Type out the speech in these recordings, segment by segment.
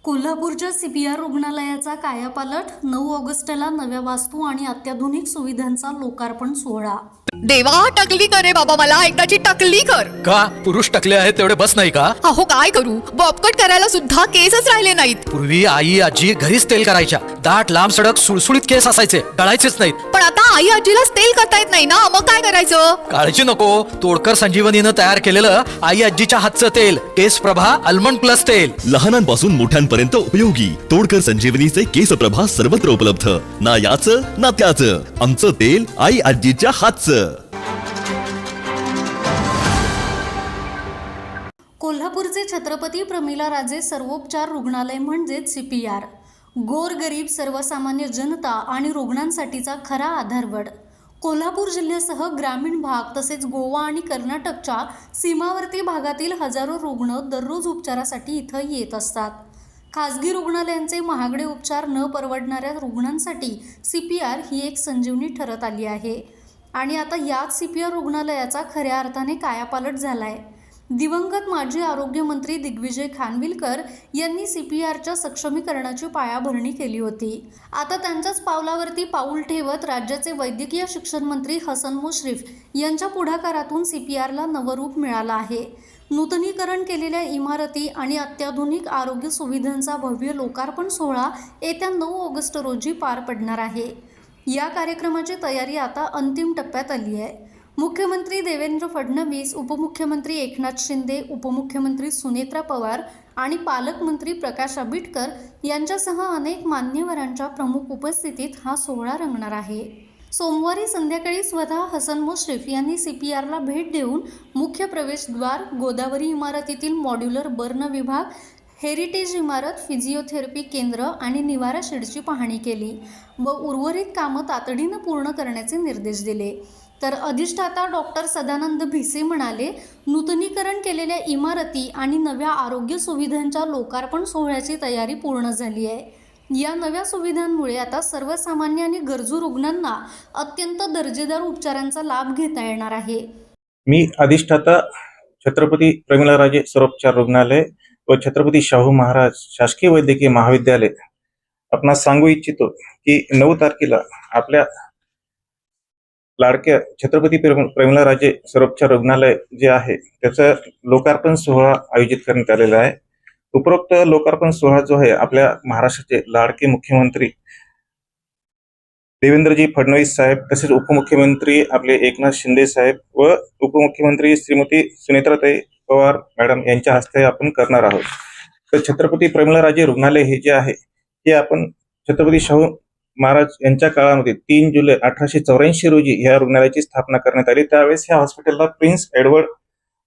कोल्हापूरच्या सीपीआर रुग्णालयाचा कायापालट, 9 ऑगस्टला नव्या वास्तू आणि अत्याधुनिक सुविधांचा लोकार्पण सोहळा। देवा, टकली कर रे बाबा, मला एकदाची टकली कर। का पुरुष टकले आहेत तेवढे बस नाही का? अहो काय करू, बॉबकट करायला सुद्धा केसच राहिले नाहीत। पूर्वी आई आजी घरीच तेल करायच्या, दाट लांब सडक सुळसुळीत केस असायचे, गळायचेच नाहीत। पण आता आई आजीलाच तेल करता येत नाही ना, मग काय करायचं? काळजी नको, तोडकर संजीवनीनं तयार केलेलं आई आजीच्या हातचं तेल केस प्रभा आल्मंड प्लस तेल, लहानांपासून मोठ्यांपर्यंत उपयोगी। तोडकर संजीवनीचे केस प्रभा सर्वत्र उपलब्ध, ना याचं ना त्याचं, आमचं तेल आई आजीच्या हातचं। कोल्हापूरचे छत्रपती प्रमिलाराजे सर्वोपचार रुग्णालय म्हणजेच सीपीआर, गोरगरीब सर्वसामान्य जनता आणि रुग्णांसाठीचा खरा आधारवड। कोल्हापूर जिल्ह्यासह ग्रामीण भाग तसेच गोवा आणि कर्नाटकच्या सीमावर्ती भागातील हजारो रुग्ण दररोज उपचारासाठी इथं येत असतात। खासगी रुग्णालयांचे महागडे उपचार न परवडणाऱ्या रुग्णांसाठी सीपीआर ही एक संजीवनी ठरत आली आहे आणि आता याच सीपीआर रुग्णालयाचा खऱ्या अर्थाने कायापालट झालाय। दिवंगत माजी आरोग्यमंत्री दिग्विजय खानविलकर यांनी सीपीआरच्या सक्षमीकरणाची पायाभरणी केली होती। आता त्यांच्याच पावलावरती पाऊल ठेवत राज्याचे वैद्यकीय शिक्षण मंत्री हसन मुश्रीफ यांच्या पुढाकारातून सीपीआरला नवरूप मिळालं आहे। नूतनीकरण केलेल्या इमारती आणि अत्याधुनिक आरोग्य सुविधांचा भव्य लोकार्पण सोहळा येत्या 9 ऑगस्ट रोजी पार पडणार आहे। या कार्यक्रमाची तयारी आता अंतिम टप्प्यात आली आहे। मुख्यमंत्री देवेंद्र फडणवीस, उपमुख्यमंत्री एकनाथ शिंदे, उपमुख्यमंत्री सुनेत्रा पवार आणि पालकमंत्री प्रकाश आंबेडकर यांच्यासह अनेक मान्यवरांच्या प्रमुख उपस्थितीत हा सोहळा रंगणार आहे। सोमवारी संध्याकाळी स्वतः हसन मुश्रीफ यांनी सीपीआरला भेट देऊन मुख्य प्रवेशद्वार, गोदावरी इमारतीतील मॉड्युलर बर्न विभाग, हेरिटेज इमारत, फिजिओथेरपी केंद्र आणि निवारा शेडची पाहणी केली व उर्वरित कामं तातडीनं पूर्ण करण्याचे निर्देश दिले। तर अधिष्ठाता डॉक्टर सदानंद भिसे म्हणाले, नूतनीकरण केलेल्या इमारती आणि नव्या आरोग्य सुविधांच्या लोकार्पण सोहळ्याची तयारी पूर्ण झाली आहे। या नव्या सुविधांमुळे आता सर्वसामान्य आणि गरजू रुग्णांना अत्यंत दर्जेदार उपचारांचा लाभ घेता येणार आहे। मी अधिष्ठाता छत्रपती प्रमिलाराजे सर्वोपचार रुग्णालय व छत्रपती शाहू महाराज शासकीय वैद्यकीय महाविद्यालय आपणास सांगू इच्छितो की 9 तारखेला आपल्या लाडक्या छत्रपती प्रमिलाराजे सर्वोपचार रुग्णालय जे आहे त्याचा लोकार्पण सोहळा आयोजित करण्यात आलेला आहे। उपरोक्त लोकार्पण सोहळा जो आहे आपल्या महाराष्ट्राचे लाडके मुख्यमंत्री देवेंद्रजी फडणवीस साहेब, तसेच उपमुख्यमंत्री आपले एकनाथ शिंदे साहेब व उपमुख्यमंत्री श्रीमती सुनेत्राताई पवार मॅडम यांच्या हस्ते आपण करणार आहोत। तर छत्रपती प्रमिलाराजे रुग्णालय हे जे आहे हे आपण छत्रपती शाहू महाराज यांच्या काळामध्ये 3 जुलै 1884 रोजी या रुग्णालयाची स्थापना करण्यात आली। त्यावेळेस ह्या हॉस्पिटलला प्रिन्स एडवर्ड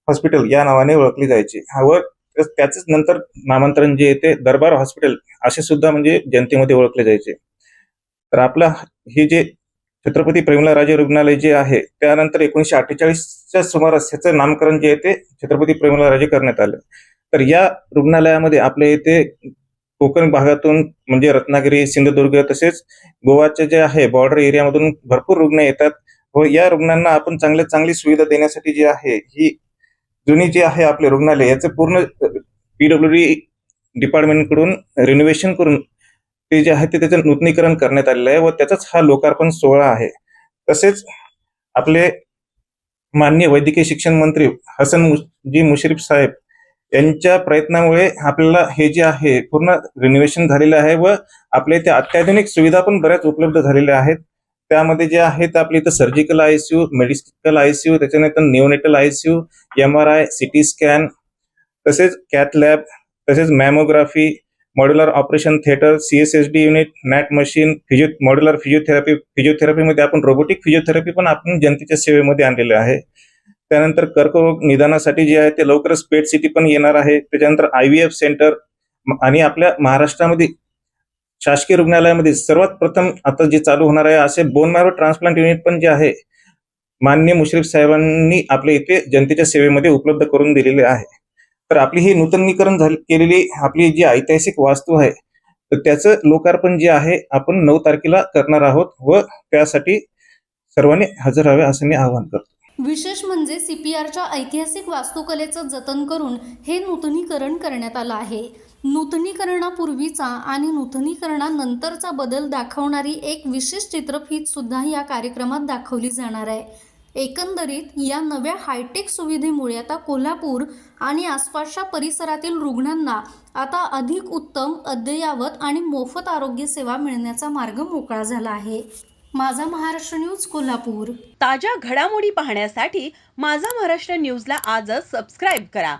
हॉस्पिटल या नावाने ओळखले जायचे व त्याच नंतर नामांतरण जे येते दरबार हॉस्पिटल असे सुद्धा म्हणजे जनतेमध्ये ओळखले जायचे। तर आपला हे जे छत्रपती प्रमिलाराजे रुग्णालय जे आहे त्यानंतर 1948च्या सुमारास याचं नामकरण जे येते छत्रपती प्रमिलाराजे करण्यात आलं। तर या रुग्णालयामध्ये आपल्या इथे कोकण भागातून म्हणजे रत्नागिरी, सिंधुदुर्ग तसेच गोवाचे जे आहे बॉर्डर एरियामधून भरपूर रुग्ण येतात व या रुग्णांना आपण चांगली सुविधा देण्यासाठी जी आहे ही जुनी जी आहे आपले रुग्णालय याचं पूर्ण पीडब्ल्यूडी डिपार्टमेंट कडून रिनोव्हेशन करून ते जे आहे ते त्याचं नूतनीकरण करण्यात आलेलं आहे व त्याचाच हा लोकार्पण सोहळा आहे। तसेच आपले माननीय वैद्यकीय शिक्षण मंत्री हसन जी मुश्रीफ साहेब यांच्या प्रयत्नामुळे आपल्याला हे जे आहे पूर्ण रिनोव्हेशन झालेलं आहे व आपल्या इथे अत्याधुनिक सुविधा पण बऱ्याच उपलब्ध झालेल्या आहेत। त्यामध्ये जे आहे ते आपल्या इथं सर्जिकल आयसीयू, मेडिकल आयसीयू, त्याच्यानंतर neonatal ICU, MRI, CT scan, तसेच कॅथ लॅब, तसेच mammography, modular operation theatre, CSSD unit, NAT machine, modular फिजिओथेरपीमध्ये आपण रोबोटिक फिजिओथेरपी पण आपण जनतेच्या सेवेमध्ये आणलेले आहे। त्यानंतर कर्करोग निदानासाठी जे आहे ते लवकरच पेट सिटी पण येणार आहे। त्याच्यानंतर IVF सेंटर आणि आपल्या महाराष्ट्रामध्ये शासकीय रुग्णालयामध्ये सर्वात प्रथम आता जे चालू होणार आहे असे बोन मॅरो ट्रान्सप्लांट युनिट पण जे आहे माननीय मुश्रीफ साहेबांनी आपल्या इथे जनतेच्या सेवेमध्ये उपलब्ध करून दिलेले आहे। तर आपली ही नूतनीकरण केलेली आपली जी ऐतिहासिक वास्तू आहे तर त्याचं लोकार्पण जे आहे आपण 9 तारखेला करणार आहोत व त्यासाठी सर्वांनी हजर राहावे असं मी आवाहन करतो। विशेष म्हणजे CPRच्या ऐतिहासिक वास्तुकलेचं जतन करून हे नूतनीकरण करण्यात आलं आहे. नूतनीकरणापूर्वीचा आणि नूतनीकरणानंतरचा बदल दाखवणारी एक विशेष चित्रफीत सुद्धा या कार्यक्रमात दाखवली जाणार आहे. एकंदरीत या नव्या हायटेक सुविधेमुळे आता कोल्हापूर आणि आसपासच्या परिसरातील रुग्णांना आता अधिक उत्तम, अद्ययावत आणि मोफत आरोग्य सेवा मिळण्याचा मार्ग मोकळा झाला आहे. माझा महाराष्ट्र न्यूज कोल्हापूर. ताज्या घडामोडी पाहण्यासाठी माझा महाराष्ट्र न्यूजला आजच सबस्क्राईब करा.